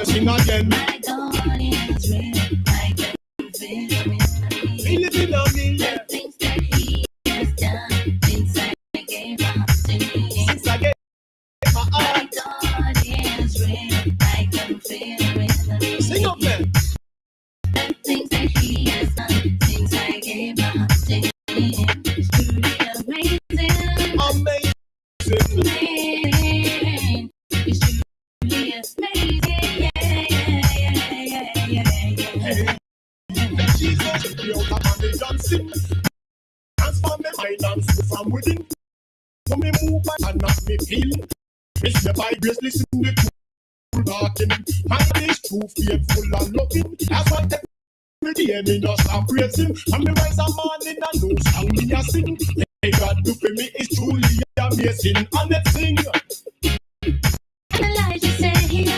Sing again. My God is real. I can feel it. Feel it in me. The things that He has done since I gave up to Him. Since I gave my My heart. God is real. I can feel it. Sing up there. The things that He has done since I gave up to Him. It's truly amazing. Amazing. Amazing. It's truly amazing. Yeah. Jesus, you come on the dancing. Transform my mind and soul from within. When me move and not me feel. Miss the vibes, listen to the cool talking. My is true, faithful and loving. That's why every day me not stop praising. And me rise a morning and no song me a sing. Hey, God do for me is truly amazing. And let's sing. Elijah said, "Is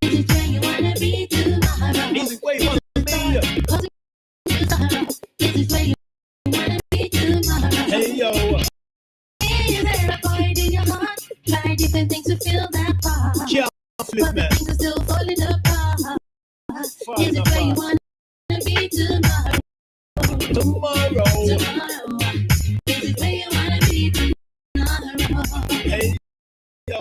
it where you wanna be tomorrow? Is it where you want to be? Is it where you wanna be tomorrow? Hey yo. Is there a void in your heart? Try different things to fill that part. Yeah, flip But the man. things are still falling apart. Is it where you wanna be tomorrow? Tomorrow. Tomorrow. Is it where you wanna be tomorrow? Hey yo.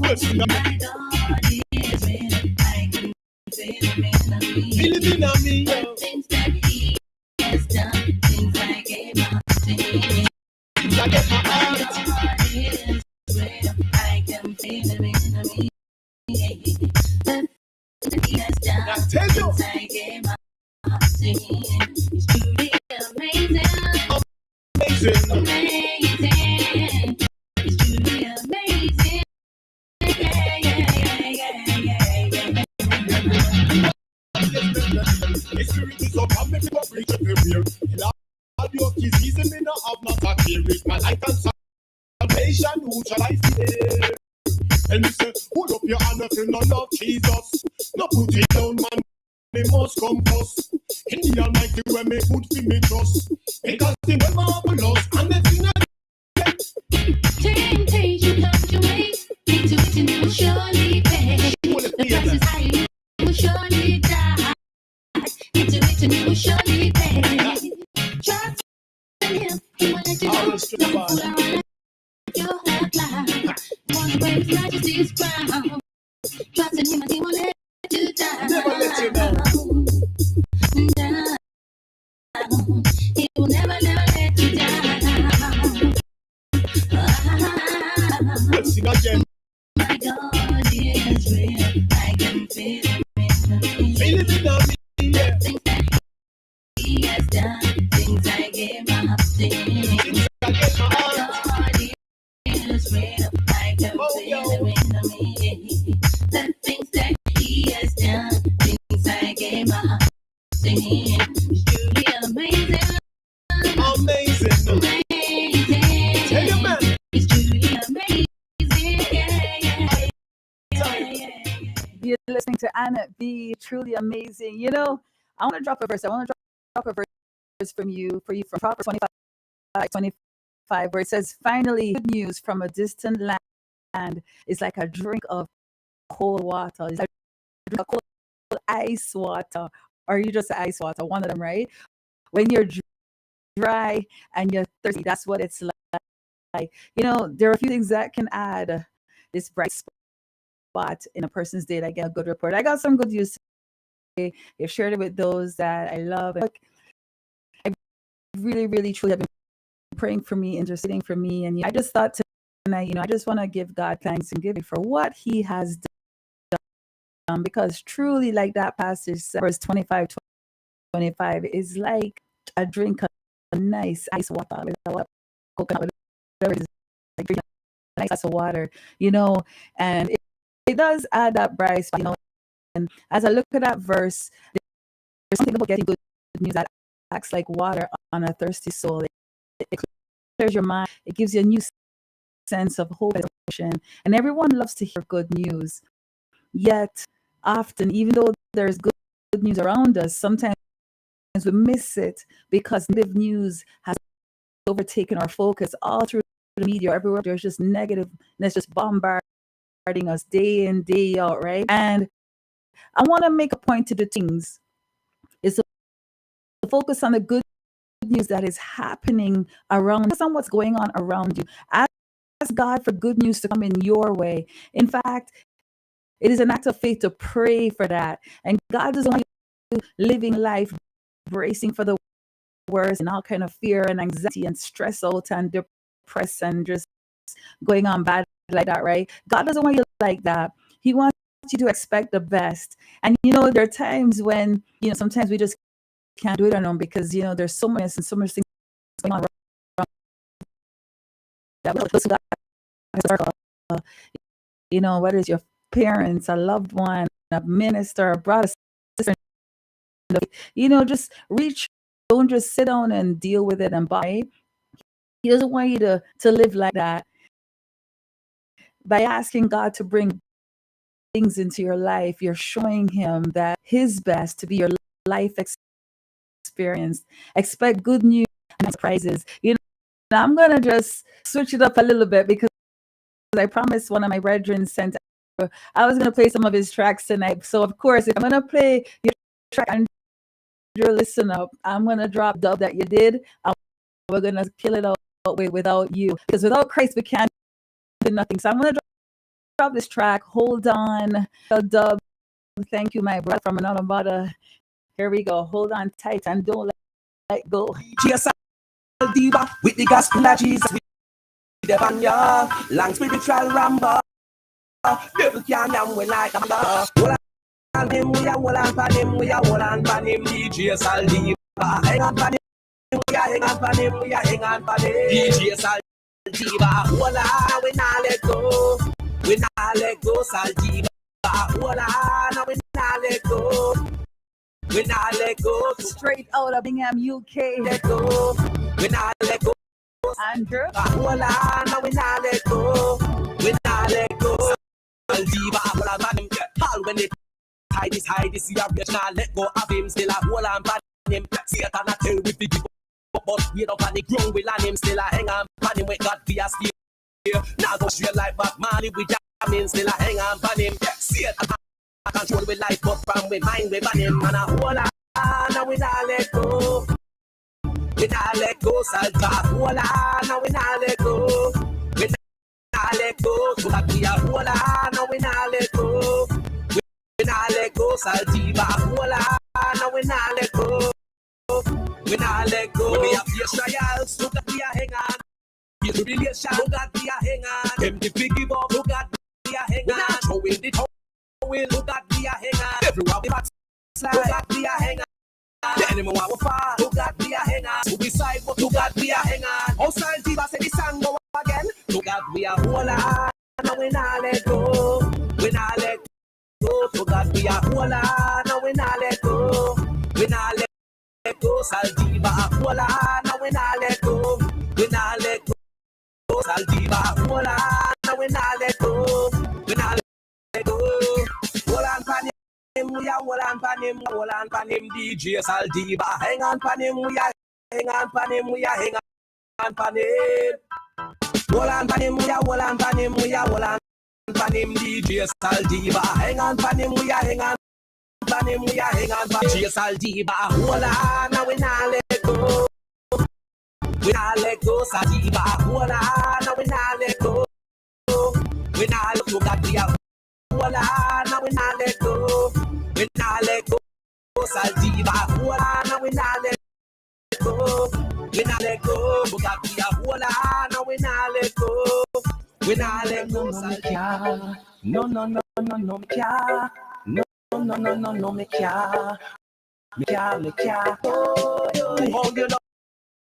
Listen up. My God is real. I can feel it in me. Feel it in me. The things that He has done since I gave up to Him. Since I get my My heart. God is real. I can feel it in me. The things that He has I done tell you. since I gave up to Him. It's truly amazing. Amazing. Amazing. It's truly amazing. The spirit is up and make up preach everywhere. In all your keys, easy me not have not a fear. With my life and salvation, who shall I fear? And me say, hold up your hand if you not love Jesus. No put it down, man. They must come first. In the Almighty where me put for me trust. Because the marvelous and the thing Temptation comes your way. Into it and you will surely pay. The price is high, you will surely die. Into it and you will surely pay. Trust in Him, He will let you know. Don't fool around like you have lied. Wanna wear His majesty's crown. Trust in Him and He won't let you down. never let you know. Down. He will never, never let you down. Let's sing again. My God is real. I can feel it in me. Feel it in me. Yeah. Things that He has done, things I gave up to Him. Since I get my My heart. God is real. I can Oh, feel yo. it in me. The things that He has done, things I gave up to Him. It's truly amazing. Amazing. Amazing. Tell your man. It's truly amazing. You're listening to Anna B. Truly amazing. You know, I want to drop a verse. I want to drop a verse from you from Proverbs 25, where it says, "Finally, good news from a distant land is like a drink of cold water. It's like a drink of cold ice water, or you just ice water, one of them, right? When you're dry and you're thirsty, that's what it's like. You know, there are a few things that can add this bright spot in a person's day. I get a good report. I got some good news today. I've shared it with those that I love. And I really, really, truly have been praying for me, interceding for me. And I just thought tonight, I just want to give God thanks and give it for what He has done. Because truly, like that passage, verse 25 is like a drink of nice ice water, coconut, whatever it is, like drinking a nice glass of water, and it does add that bright spot, And as I look at that verse, there's something about getting good news that acts like water on a thirsty soul. It clears your mind. It gives you a new sense of hope and emotion. And everyone loves to hear good news. Yet, often, even though there's good news around us, sometimes we miss it because negative news has overtaken our focus all through the media, everywhere there's just negativeness just bombarding us day in, day out, right? And I want to make a point to the things is to focus on the good news that is happening around, focus on what's going on around you. Ask God for good news to come in your way. In fact, it is an act of faith to pray for that. And God doesn't want you living life bracing for the worst and all kind of fear and anxiety and stress out and depressed and just going on bad like that, right? God doesn't want you like that. He wants you to expect the best. And there are times when sometimes we just can't do it on our own because there's so much things going on around that we listen to God. Whether it's your parents, a loved one, a minister, a brother, sister, just reach. Don't just sit down and deal with it and buy. He doesn't want you to live like that. By asking God to bring things into your life, you're showing him that his best to be your life experience. Expect good news and surprises. I'm going to just switch it up a little bit because I promised one of my brethren sent I was going to play some of his tracks tonight. So, of course, if I'm going to play your track, Andrew, listen up. I'm going to drop dub that you did. We're going to kill it out without you. Because without Christ, we can't do nothing. So I'm going to drop this track. Hold on. Dub. Thank you, my brother from another mother. Here we go. Hold on tight and don't let go. Cheers, Saldeba, with the gospel of Jesus. With the banya, long spiritual ramble. Devil can't am when like a bar. Hold on him, we are hold on pan him, we are hold on pan him. DJ Saldeba, hang on pan him, we are hang on pan him, we are hang on pan him. DJ Saldeba, hold on, we not let go. We not let go, Saldeba. Hold on, we not let go. We not let go. Straight out of Birmingham, UK. Let go. We not let go. Andrew. Hold on, we not let go. We not let go. Saldeba, hold on, man. All when they hide this, you have not let go of him. Still a hold on, man. Satan a tell with the give up, but we don't panic. Grown will on him. Still a hang on, man. When God be a steer. Now go straight like Batman with jamming. Still a hang on, man. Satan control with life, but from we mind we ban him. And a hold on, we not let go. We not let go, Saldeba. Hold on, we not let go. We not let go. So that we are hold on, we not let go. We not let go, Saldeba. Hold on, we not let go. We not let go. We have your trials, so that we are hang on. Your relation, so that we are hang on. Them the big give up, so that we are hang on. Showing the top. We look at the hang on. Everyone we back slide. Look at the hang on. The enemy want to fall. Look at the hang on. So we side, but look at the hang on. How Saldeba say the song go again? Look at we are hold on. Now we not let go. We not let go. Look at we are hold on. Now we not let go. We not let go. Saldeba hold on. Now we not let go. We not let go. Saldeba hold on. Now we not let go. We not let go. Hold on pan him, we are hold on pan him, DJ Saldeba. Hang on pan him, we are hang on pan him, we are hang on pan him. Hold on pan him, we are hold on pan him, we are hold on pan him, DJ Saldeba. Hang on pan him, we are hang on pan him, we are hang on pan DJ Saldeba. Hold on, now we not let go. We not let go, Saldeba. Hold on, now we not let go. We not let go, that we are. Hold on, now we not let go. We not let go, Saldeba. Hold on, now we not let go. We not let go, Bugatti. Hold on, now we not let go. We not let go, Saldeba. No, me care. No, me care. Me care. Oh, you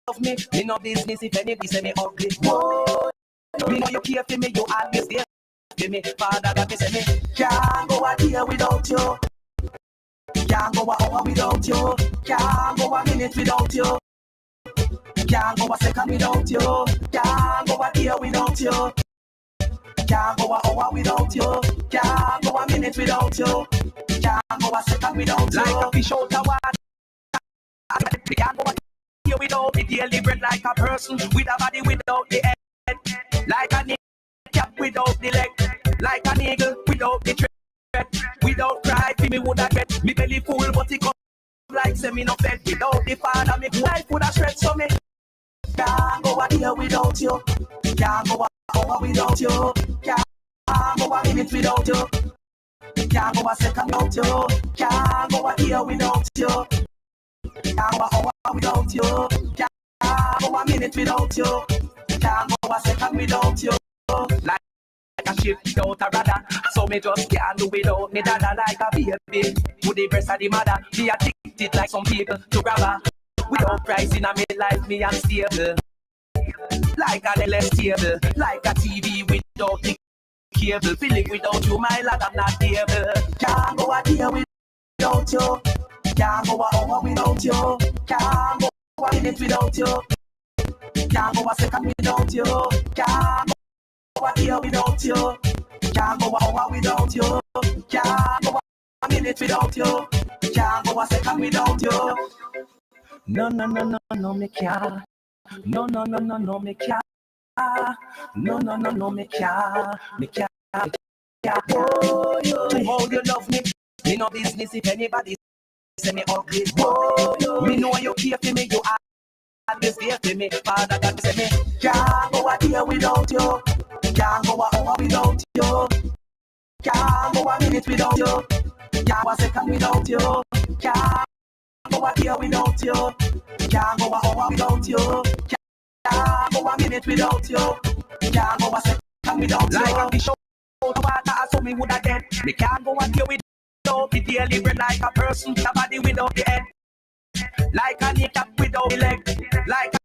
love me. Me no business if anybody say me ugly. Oh, me know you care for me. You always there. Give me, Father God, me say me can't go a day without you. Can't go a hour without you. Can't go a minute without you. Can't go a second without you. Can't go a day without you. Can't go a hour without you. Can't go a minute without you. Can't go a second without you. Like a fish out of water. I can't go a day without me. Daily bread like a person with a body without the air. Like an cap without the leg, like an eagle without the thread. Without cry, for me woulda get me belly full, but it come like say me no fed. Without the father, me life woulda shred. So me can't go a day without you. Can't go a hour without you. Can't go a minute without you. Can't go a second without you. Can't go a year without you. Can't go a hour without you. Can't go a minute without you. Can't go a second without you. Like a ship without a rudder, so me just can't do without me dada. Like a baby with the breast of the mother, me addicted like some people to grab her. Without price in a me life, me unstable. Like a less stable, like a TV without the cable. Feeling without you, my lad, I'm not able. Can't go a day without you. Can't go a hour without you. Can't go a minute without you. Can't go a second without you. Can't go a year without you. Can't go a hour without you. Can't go a minute without you. Can't go a second without you. No, no, no, no, no, me can't. No, no, no, no, no, me can't. No, no, no, no, me can't. Me can't. Oh, how you love me? Me no business if anybody say me ugly. Oh, me know you care for me. You always there for me. Father God say me can't go a day without you. Can't go a hour without you. Can't go a minute without you. Can't go a second without you. Can't go a year without you. Can't go a hour without you. Can't go a minute without you. Can't go a second without you. Like a fish out of water, so me woulda dead. Me can't go a day without the daily bread. Like a person, a body without the head. Like a kneecap without the leg. Like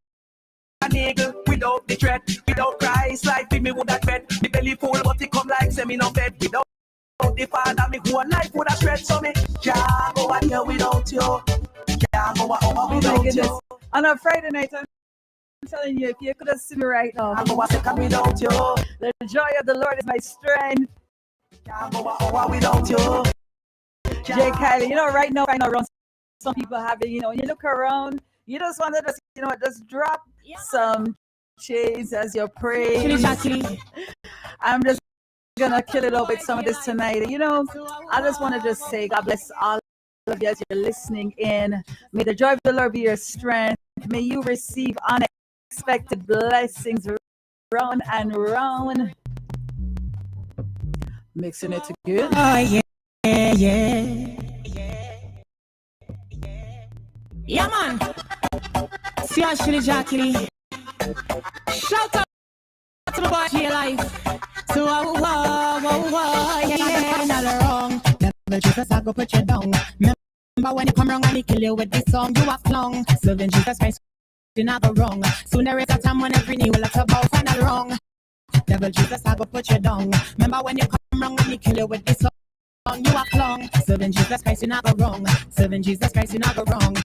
an eagle without the thread. Without Christ, like me woulda fed. Me belly full, but it come like say me no fed. Without the father, me whole life woulda shred. So me can't go a day without you. Can't go a hour without you. On a Friday night, I'm telling you, if you could have seen me right now, can't go a second without you. the joy of the Lord is my strength. Can't go a hour without you. Jay Kylie, you know, right now around some people have it, you know, you look around, you just want to just, you know, just drop some chains as you pray. I'm just gonna kill it up with some of this tonight. You know, I just want to just say God bless all of you as you're listening in. May the joy of the Lord be your strength. May you receive unexpected blessings round and round. Mixing it together. Oh yeah, yeah. Yeah, man. See Ashley Jackie. Shout out to the boy G Life. So yeah, all wrong. Devil Jesus, I go put you down. Remember when you come wrong and he kill you with this song, you are flung. Serving Jesus Christ, you not go wrong. Soon there is a time when every knee will have to bow final wrong. Devil Jesus, I go put you down. Remember when you come wrong and he kill you with this song, you are flung. Serving Jesus Christ, you not go wrong. Serving Jesus Christ, you not go wrong.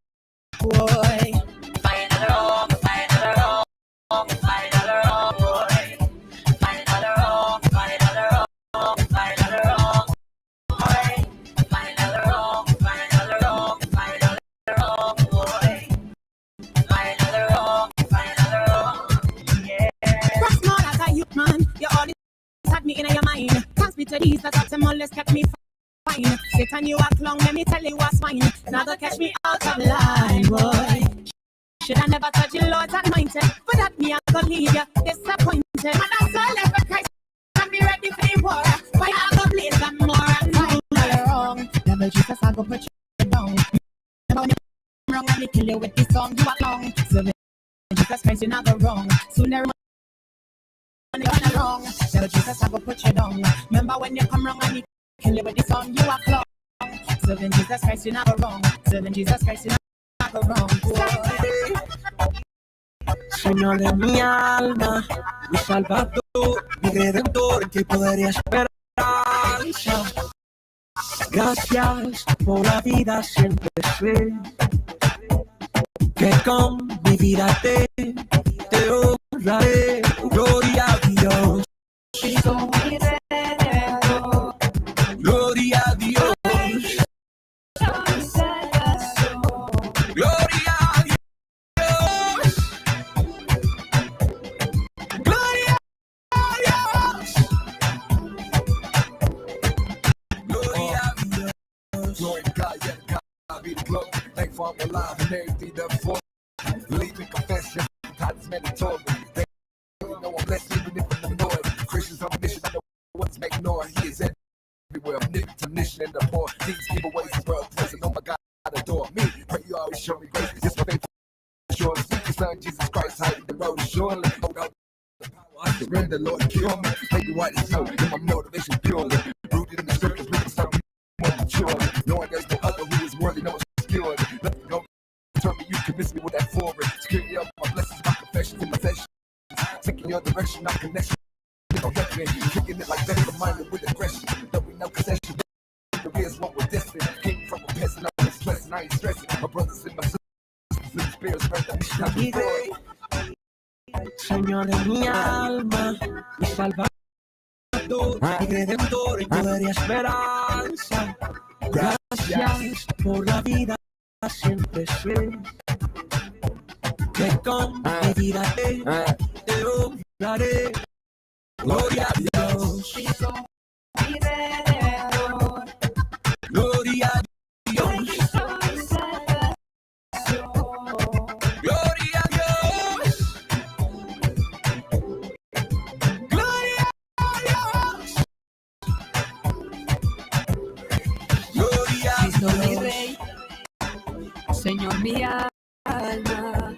Boy, final wrong, final wrong, final wrong, boy. Final wrong, final wrong, final wrong, boy. Final wrong, final wrong, final wrong, boy. Final wrong, final wrong, yeah. Cross more like a youth man, you always had me in your mind. Can't be to these that have them always kept me fine. Satan, you act long, let me tell you what's fine. Now go catch me out of line, boy. Should I never touch your Lord's anointed? For that me, I could leave you disappointed. And I saw left Christ, and be ready for the war. Why I go blaze them more and more wrong. Devil Jesus, I go put you down. Remember when you wrong and they kill you with this song, you are long. So Jesus Christ, you not go wrong. Soon there when you run wrong. Devil Jesus, I go put you down. Remember when you come wrong and they kill you with this song, you are long. Serving Jesus Christ, you not go wrong. Serving Jesus Christ, you not go wrong. Señor de mi alma, mi Salvador, mi Redentor, que podría esperar. Gracias por la vida, siempre sé que con mi vida te honraré. Gloria a Dios. Gloria a Dios. Gloria a Dios. Gloria be the glory. Thankful I'm alive and everything done for me. Believe in confession, God is mandatory. They know I'm blessed even if I'm annoyed. Christians on a mission, I know what's making noise. He is everywhere, omniscient and the poor. These giveaways is world present. Oh my God, adore me. Pray you always show me grace. It's my faithful. Sure, seek your son, Jesus Christ, hiding the road is surely. Hold out the power, I surrender, Lord, cure me. Make me white as snow, get my motivation purely. Rooted in the scriptures, please stop me more mature. Knowing there's no other who is worthy, no obscure. Let me go, turn me, you convince me with that forward. Security of my blessings, my confessions and my sessions. Taking your direction, I'm connection. No reckoning, kicking it like that, reminded with aggression. Though we know possession, there is what we're destined. Came from a peasant, I was blessed, I ain't stressing. My brothers and my sisters. Señor de mi alma, mi salvador, mi redentor, y poder y esperanza. Gracias por la vida, siempre sé que con mi vida te honraré. Gloria a Dios, mi redentor. Gloria a Dios. Mi rey, Señor, mi alma,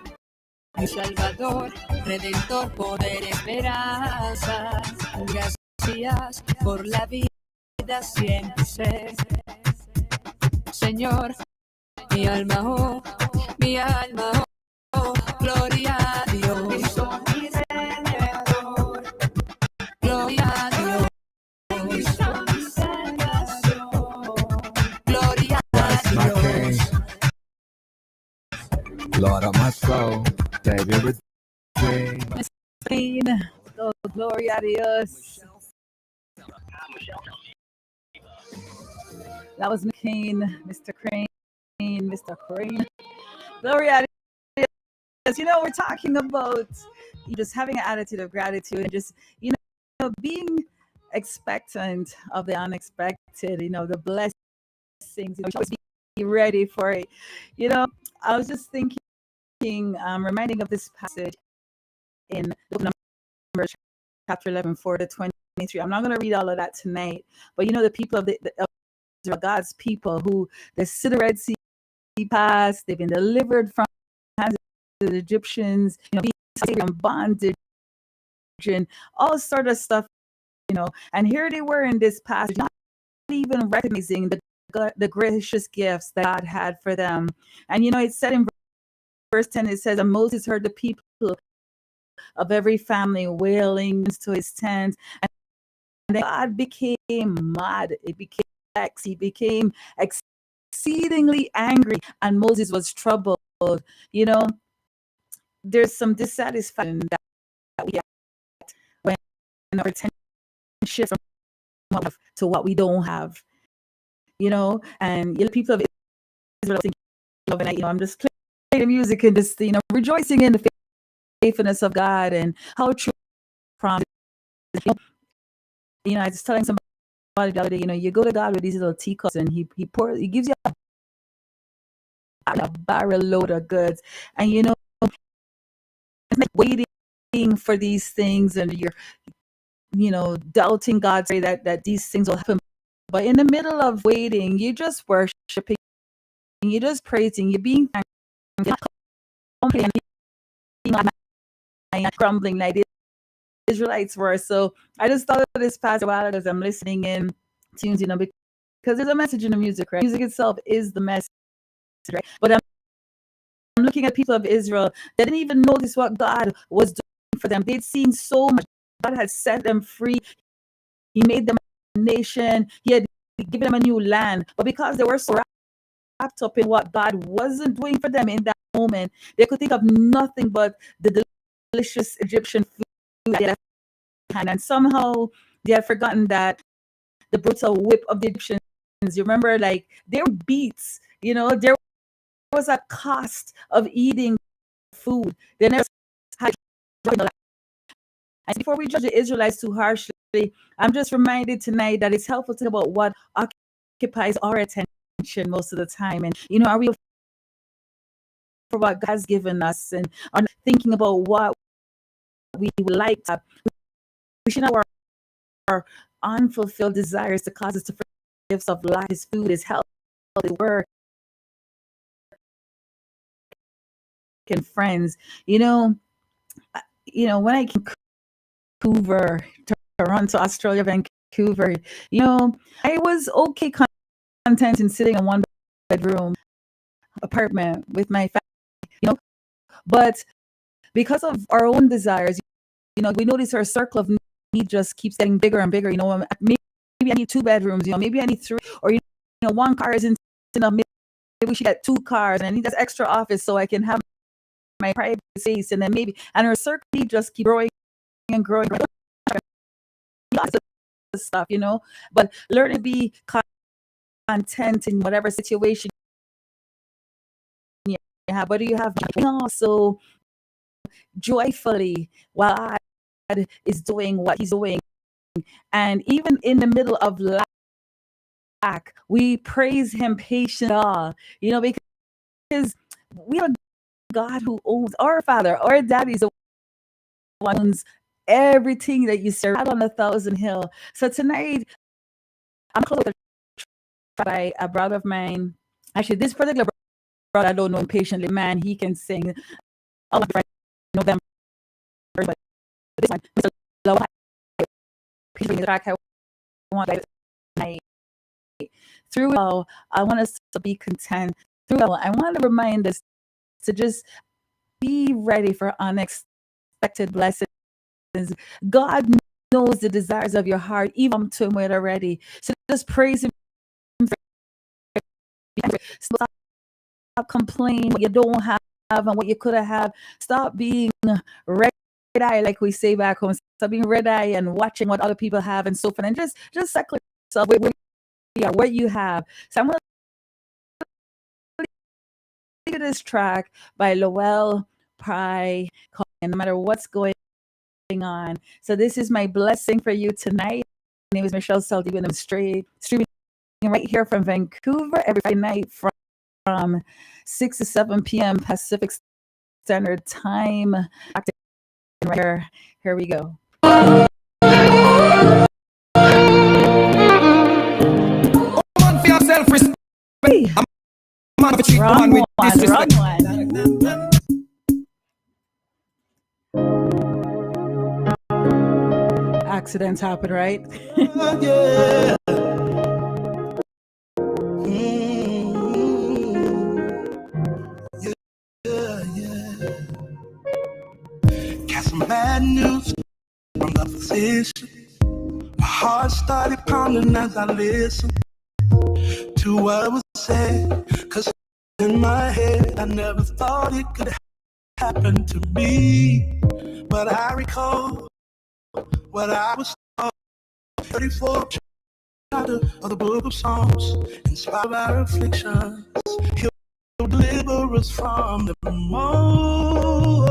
mi salvador, redentor, poder, esperanza. Gracias por la vida, siempre sé. Señor, mi alma, oh, gloria a Dios. Mi redentor, gloria a Dios. Lord of my soul, David Queen. Oh, gloria a Dios. That was McCain, Mr. Crane, Mr. Crane. Gloria a Dios. You know, we're talking about just having an attitude of gratitude and just, you know, being expectant of the unexpected, you know, the blessings, you know, always be ready for it. You know, I was just thinking, reminding of this passage in the book of Numbers, chapter 11, 4-23. I'm not going to read all of that tonight, but you know, the people of God's people who they see the Red Sea pass, they've been delivered from the hands of the Egyptians, you know, being in bondage and all sort of stuff, you know, and here they were in this passage, not even recognizing the gracious gifts that God had for them. And you know, it said in verse 10, it says, and Moses heard the people of every family wailing to his tent, and then God became mad. It became vexed. He became exceedingly angry, and Moses was troubled. You know, there's some dissatisfaction that we get when our attention shifts from what we have to what we don't have. You know, and you know, people of Israel thinking overnight, you know, I'm just playing the music and just, you know, rejoicing in the faithfulness of God and how true promise. You know, I was telling somebody the other day, you know, you go to God with these little teacups and he gives you a barrel load of goods, and you know, like waiting for these things, and you're, you know, doubting God, say that these things will happen. But in the middle of waiting, you just worshiping, you just praising, you're being thankful, complaining, grumbling like the Israelites were. So I just thought of this past while as I'm listening in tunes, you know, because there's a message in the music, right? Music itself is the message, right? But I'm looking at people of Israel, they didn't even notice what God was doing for them. They'd seen so much. God had set them free. He made them a nation. He had given them a new land. But because they were so wrapped up in what God wasn't doing for them in that moment, they could think of nothing but the delicious Egyptian food. And somehow they had forgotten that the brutal whip of the Egyptians, you remember, like, there were beats, you know, there was a cost of eating food. They never had. And before we judge the Israelites too harshly, I'm just reminded tonight that it's helpful to think about what occupies our attention. attention most of the time. And, are we for what God's given us and are thinking about what we would like to have? We should know our unfulfilled desires to cause us to forget gifts of life, His food, His health, His work, and friends. When I came to Vancouver, Toronto, Australia, Vancouver, I was okay content in sitting in one bedroom apartment with my family, but because of our own desires, we notice our circle of need just keeps getting bigger and bigger. Maybe I need 2 bedrooms, maybe I need 3, or one car isn't enough. Maybe we should get 2 cars, and I need that extra office so I can have my private space. And then our circle need just keep growing and growing. Lots of stuff, but learn to be content in whatever situation you have. What do you have? Also, joyfully while God is doing what He's doing, and even in the middle of lack, we praise Him patiently. Because we have a God who owns our Father, our Daddy's the one who owns everything that you serve out on 1,000 hill. So tonight, I'm close by a brother of mine. Actually, this particular brother, I don't know him patiently. Man, he can sing all of November. But this one, Mr. Low, the track I want tonight. Through it all, I want us to be content. Through it all, I want to remind us to just be ready for unexpected blessings. God knows the desires of your heart, even to Him when they're ready. So just praise Him. Stop complaining what you don't have and what you could have. Stop being red eye, like we say back home. Stop being red eye and watching what other people have and so forth. And just cycle yourself with what you have. So I'm going to look at this track by Lowell Pry, no matter what's going on. So this is my blessing for you tonight. My name is Michelle Saldeba, and I'm streaming right here from Vancouver every Friday night from 6 to 7 p.m. Pacific Standard Time. Right here we go. Wrong one. Accidents happen, right? Yeah. Got some bad news from the physician. My heart started pounding as I listened to what was said. Cause in my head, I never thought it could happen to me. But I recall what I was taught. 34 chapter of the book of Psalms. In spite of our afflictions, He'll deliver us from them all.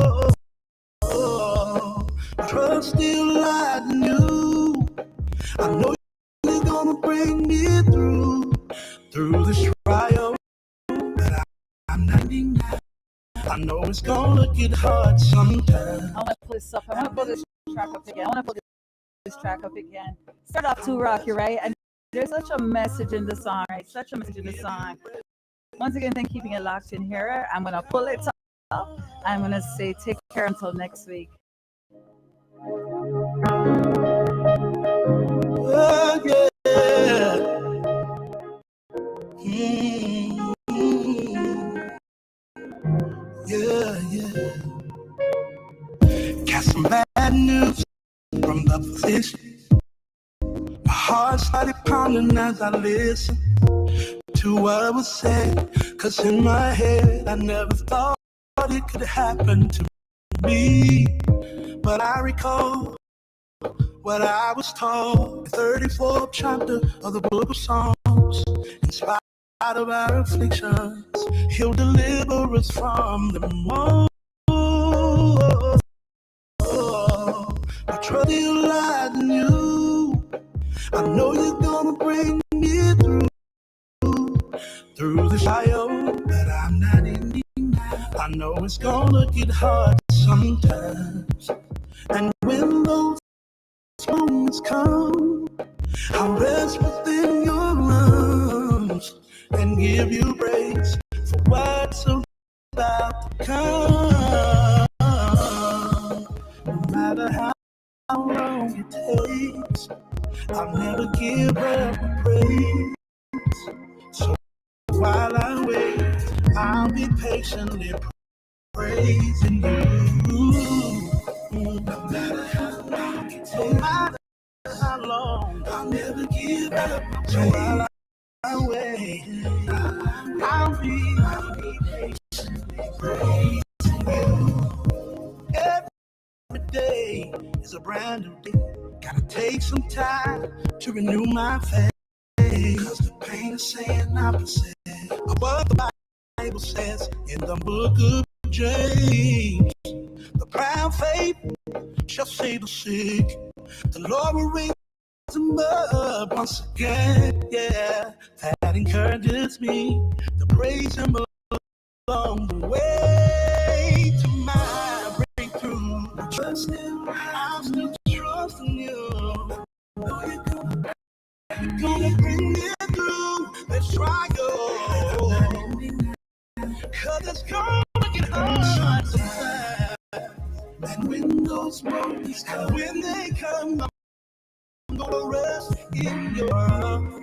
Trust still lies in You. I know You're gonna bring me through this trial that I'm ending now. I know it's gonna get hard sometime. I want to pull this up. I want to pull this track up again. Start off too rocky, right? And there's such a message in the song, right? Such a message in the song. Once again, thank you for keeping it locked in here. I'm gonna pull it up. I'm gonna say take care until next week. Oh, yeah. Yeah. Got some bad news from the physician. My heart started pounding as I listened to what was said. Cause in my head, I never thought it could happen to me. But I recall what I was told. 34th chapter of the book of Psalms. In spite of our afflictions, He'll deliver us from them all. I trust still lies in You. I know You're gonna bring me through but I'm not ending now. I know it's gonna get hard sometimes, and when those moments come, I'll rest within your arms and give you praise for what's about to come. No matter how long it takes, I'll never give up my praise. So while I wait, I'll be patiently praising you. No matter how long it takes, no matter how long, I'll never give up my praise. So while I wait, I'll be patiently praising you. Every day is a brand new day. Gotta take some time to renew my faith. Cause the pain is saying opposite of what the Bible says in the book of James. The proud faith shall save the sick. The Lord will raise them up once again. Yeah, that encourages me to praise Him along the way to my breakthrough. Trust Him, I'm still trusting You. Know You're gonna bring me through this trial. Cause it's gonna get hard sometimes. And when those moments come, when they come, I'm gonna rest in Your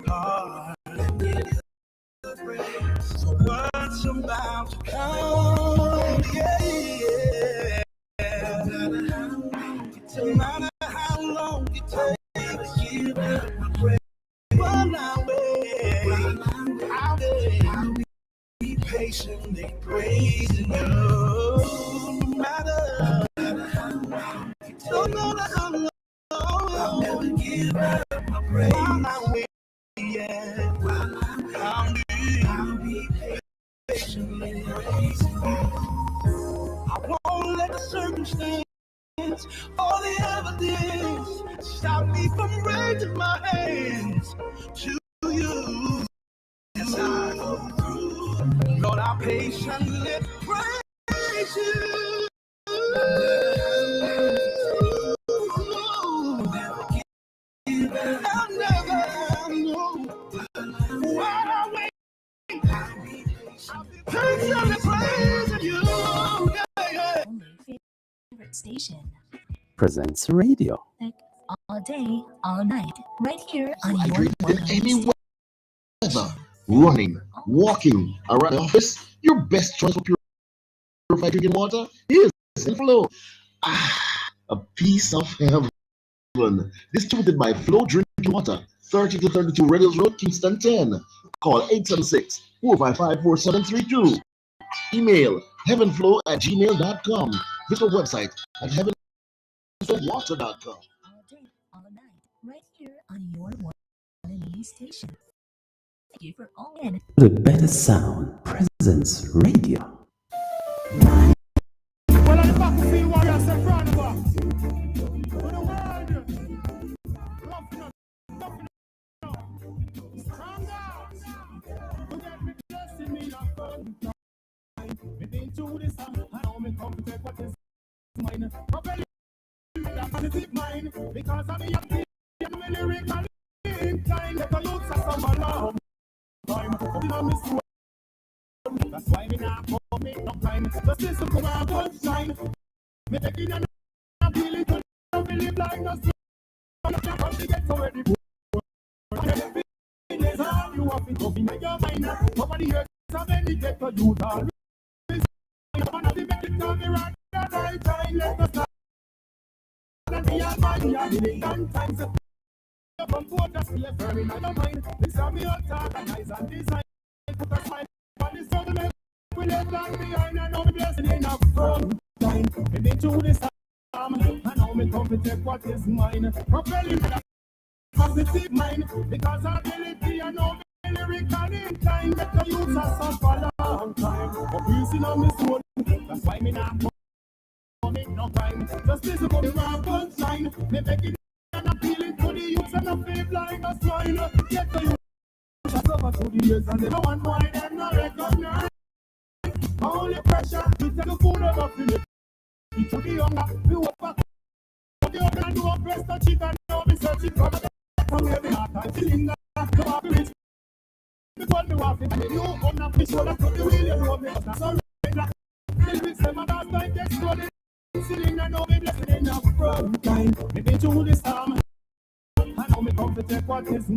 heart and give You the praise. So what's about to come? Yeah. No matter how long it takes, give up my praise. While I wait, I'll be patiently praising You. No matter how long, I'll never give up my praise. While I wait, yeah, I'll be patiently praising You. I won't let the circumstance or the evidence stop me from raising my hands to You. As I go through, Lord, I'll patiently praise You. I'll never know while I wait. I'll be patiently praising You. Yeah. Only favorite station. Presents Radio. Like all day, all night, right here on I your agree one with any weather. Running, walking around the office, your best choice for purified drinking water is Flow. A piece of heaven. Distributed by Flow Drinking Water, 30 to 32 Red Hills Road, Kingston 10. Call 876-455-4732. Email heavenflow@gmail.com. Visit our website at heavenflowwater.com. all day, all night, right here on your one and only station. Thank you for all in. The better sound. Presence Radio. Well, on the battlefield, warriors in front of us. For the world, roughing up, strong down. You get me blessing me a fun time. Me been through this, I know me come to take what is mine. Propelling that positive mind, because I'm a young kid, I'm lyrical inclined. Let the youths are some long time. But I miss you. That's why me not make no time. Just listen to my punchline. Me taking a feeling to believe like no strong. I'm come to get so ready. And every feeling is all you have to be in your mind. Nobody here so many get to you all. I wanna be making to me right the right time. Let us start. And be a man, you're living long times. From poor just live very in your mind. This is me all organize and design. Put a smile on the struggle. We live long behind and now we blessing in a front time. We been through this time and now we come to take what is mine. Propelling with a positive mind, because our ability and no lyrical in time. Let the youths are suffer for a long time. But we see on this road, that's why me not make no time. Just listen to my punchline. Me make it and appealing to the youths and the faith like a swine. Get the youths are suffer through the years and they don't want why them not recognize. Only pressure, we take the food over for it. Each of the younger, we walk back. The other do a breast and chicken, now we searching for the from every heart and feeling that the back rich. Because me want to be you on a fish, so that's what the wheel you know me. That's all right. Still with them and that's like exploding. Sitting and know me blessing in a front time. Me been through this time. I know me come to take what is mine.